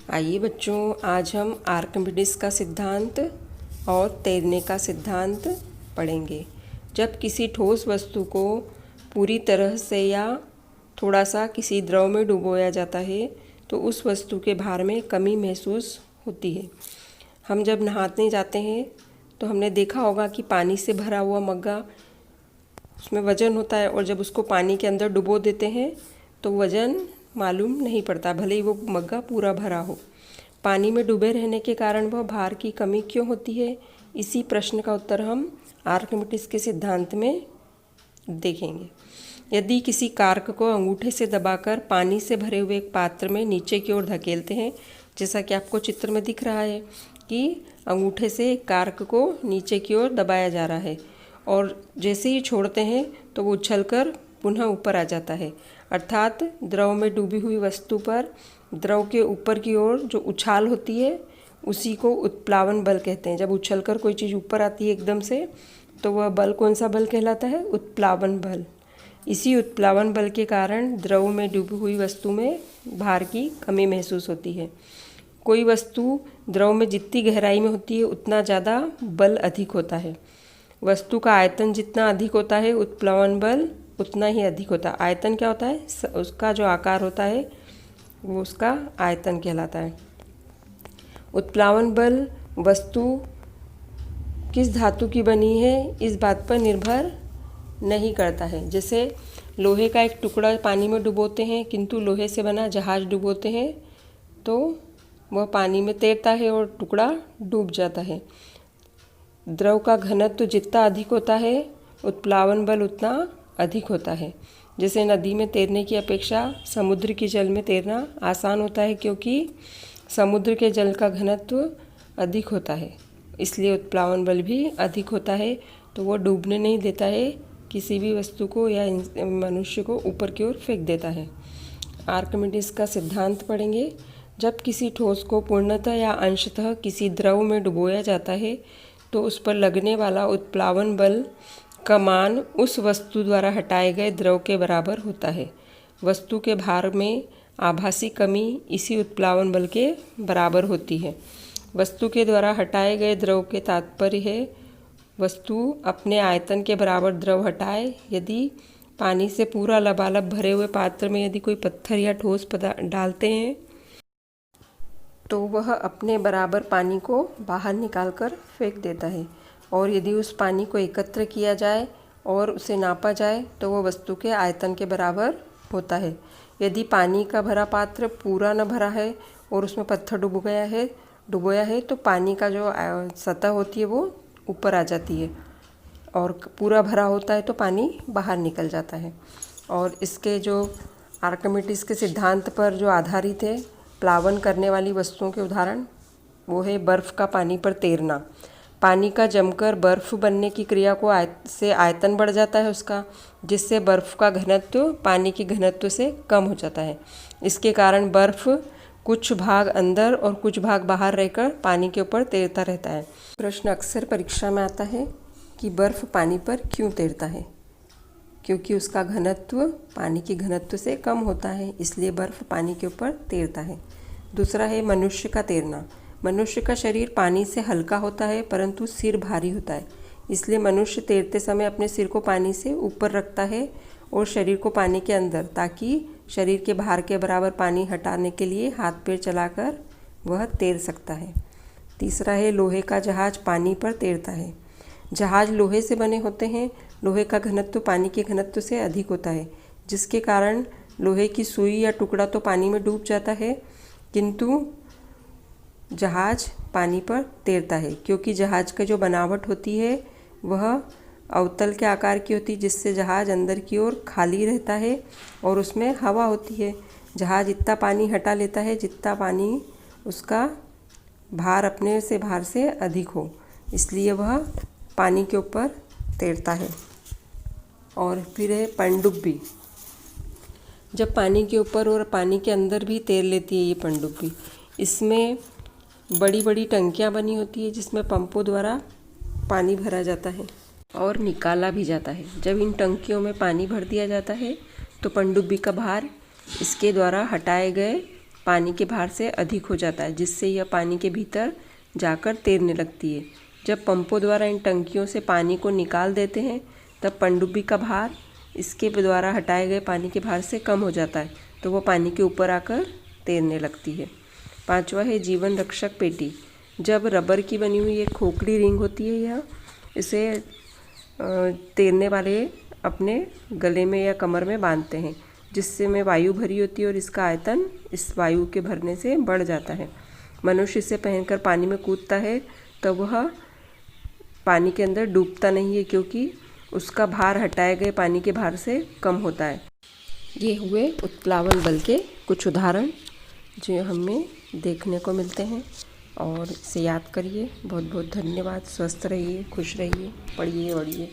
आइए बच्चों, आज हम आर्किमिडीज का सिद्धांत और तैरने का सिद्धांत पढ़ेंगे। जब किसी ठोस वस्तु को पूरी तरह से या थोड़ा सा किसी द्रव में डुबोया जाता है तो उस वस्तु के भार में कमी महसूस होती है। हम जब नहाने जाते हैं तो हमने देखा होगा कि पानी से भरा हुआ मग्गा, उसमें वज़न होता है और जब उसको पानी के अंदर डुबो देते हैं तो वज़न मालूम नहीं पड़ता, भले ही वो मग्गा पूरा भरा हो। पानी में डूबे रहने के कारण वह भार की कमी क्यों होती है, इसी प्रश्न का उत्तर हम आर्किमिडीज के सिद्धांत में देखेंगे। यदि किसी कार्क को अंगूठे से दबाकर पानी से भरे हुए एक पात्र में नीचे की ओर धकेलते हैं, जैसा कि आपको चित्र में दिख रहा है कि अंगूठे से एक कार्क को नीचे की ओर दबाया जा रहा है और जैसे ही छोड़ते हैं तो वो उछलकर पुनः ऊपर आ जाता है। अर्थात द्रव में डूबी हुई वस्तु पर द्रव के ऊपर की ओर जो उछाल होती है उसी को उत्प्लावन बल कहते हैं। जब उछलकर कोई चीज़ ऊपर आती है एकदम से तो वह बल कौन सा बल कहलाता है? उत्प्लावन बल। इसी उत्प्लावन बल के कारण द्रव में डूबी हुई वस्तु में भार की कमी महसूस होती है। कोई वस्तु द्रव में जितनी गहराई में होती है उतना ज़्यादा बल अधिक होता है। वस्तु का आयतन जितना अधिक होता है उत्प्लावन बल उतना ही अधिक होता है। आयतन क्या होता है? उसका जो आकार होता है वो उसका आयतन कहलाता है। उत्प्लावन बल वस्तु किस धातु की बनी है इस बात पर निर्भर नहीं करता है। जैसे लोहे का एक टुकड़ा पानी में डुबोते हैं किंतु लोहे से बना जहाज डुबोते हैं तो वह पानी में तैरता है और टुकड़ा डूब जाता है। द्रव का घनत्व जितना अधिक होता है उत्प्लावन बल उतना अधिक होता है। जैसे नदी में तैरने की अपेक्षा समुद्र के जल में तैरना आसान होता है क्योंकि समुद्र के जल का घनत्व अधिक होता है, इसलिए उत्प्लावन बल भी अधिक होता है। तो वो डूबने नहीं देता है, किसी भी वस्तु को या मनुष्य को ऊपर की ओर फेंक देता है। आर्किमिडीज का सिद्धांत पढ़ेंगे। जब किसी ठोस को पूर्णतः या अंशतः किसी द्रव में डुबोया जाता है तो उस पर लगने वाला उत्प्लावन बल का मान उस वस्तु द्वारा हटाए गए द्रव के बराबर होता है। वस्तु के भार में आभासी कमी इसी उत्प्लावन बल के बराबर होती है। वस्तु के द्वारा हटाए गए द्रव के तात्पर्य है वस्तु अपने आयतन के बराबर द्रव हटाए। यदि पानी से पूरा लबालब भरे हुए पात्र में यदि कोई पत्थर या ठोस पदार्थ डालते हैं तो वह अपने बराबर पानी को बाहर निकालकर फेंक देता है, और यदि उस पानी को एकत्र किया जाए और उसे नापा जाए तो वह वस्तु के आयतन के बराबर होता है। यदि पानी का भरा पात्र पूरा न भरा है और उसमें पत्थर डुबोया है तो पानी का जो सतह होती है वो ऊपर आ जाती है और पूरा भरा होता है तो पानी बाहर निकल जाता है। और इसके जो आर्किमिडीज के सिद्धांत पर जो आधारित है प्लावन करने वाली वस्तुओं के उदाहरण वो है बर्फ़ का पानी पर तैरना। पानी का जमकर बर्फ़ बनने की क्रिया को से आयतन बढ़ जाता है उसका, जिससे बर्फ़ का घनत्व पानी के घनत्व से कम हो जाता है। इसके कारण बर्फ़ कुछ भाग अंदर और कुछ भाग बाहर रहकर पानी के ऊपर तैरता रहता है। प्रश्न अक्सर परीक्षा में आता है कि बर्फ़ पानी पर क्यों तैरता है? क्योंकि उसका घनत्व पानी के घनत्व से कम होता है, इसलिए बर्फ़ पानी के ऊपर तैरता है। दूसरा है मनुष्य का तैरना। मनुष्य का शरीर पानी से हल्का होता है परंतु सिर भारी होता है, इसलिए मनुष्य तैरते समय अपने सिर को पानी से ऊपर रखता है और शरीर को पानी के अंदर, ताकि शरीर के भार के बराबर पानी हटाने के लिए हाथ पैर चलाकर वह तैर सकता है। तीसरा है लोहे का जहाज पानी पर तैरता है। जहाज लोहे से बने होते हैं। लोहे का घनत्व पानी के घनत्व से अधिक होता है, जिसके कारण लोहे की सुई या टुकड़ा तो पानी में डूब जाता है किंतु जहाज पानी पर तैरता है, क्योंकि जहाज का जो बनावट होती है वह अवतल के आकार की होती है, जिससे जहाज अंदर की ओर खाली रहता है और उसमें हवा होती है। जहाज इतना पानी हटा लेता है जितना पानी उसका भार अपने से भार से अधिक हो, इसलिए वह पानी के ऊपर तैरता है। और फिर है पनडुब्बी। जब पानी के ऊपर और पानी के अंदर भी तैर लेती है ये पनडुब्बी। इसमें बड़ी बड़ी टंकियाँ बनी होती है जिसमें पंपों द्वारा पानी भरा जाता है और निकाला भी जाता है। जब इन टंकियों में पानी भर दिया जाता है तो पनडुब्बी का भार इसके द्वारा हटाए गए पानी के भार से अधिक हो जाता है, जिससे यह पानी के भीतर जाकर तैरने लगती है। जब पंपों द्वारा इन टंकियों से पानी को निकाल देते हैं तब पनडुब्बी का भार इसके द्वारा हटाए गए पानी के भार से कम हो जाता है, तो वह पानी के ऊपर आकर तैरने लगती है। 5वां है जीवन रक्षक पेटी। जब रबर की बनी हुई एक खोखली रिंग होती है, इसे तैरने वाले अपने गले में या कमर में बांधते हैं, जिससे में वायु भरी होती है और इसका आयतन इस वायु के भरने से बढ़ जाता है। मनुष्य इसे पहनकर पानी में कूदता है तब वह पानी के अंदर डूबता नहीं है, क्योंकि उसका भार हटाए गए पानी के भार से कम होता है। ये हुए उत्प्लावन बल के कुछ उदाहरण जो हमें देखने को मिलते हैं, और इसे याद करिए। बहुत बहुत धन्यवाद। स्वस्थ रहिए, खुश रहिए, पढ़िए बढ़िए।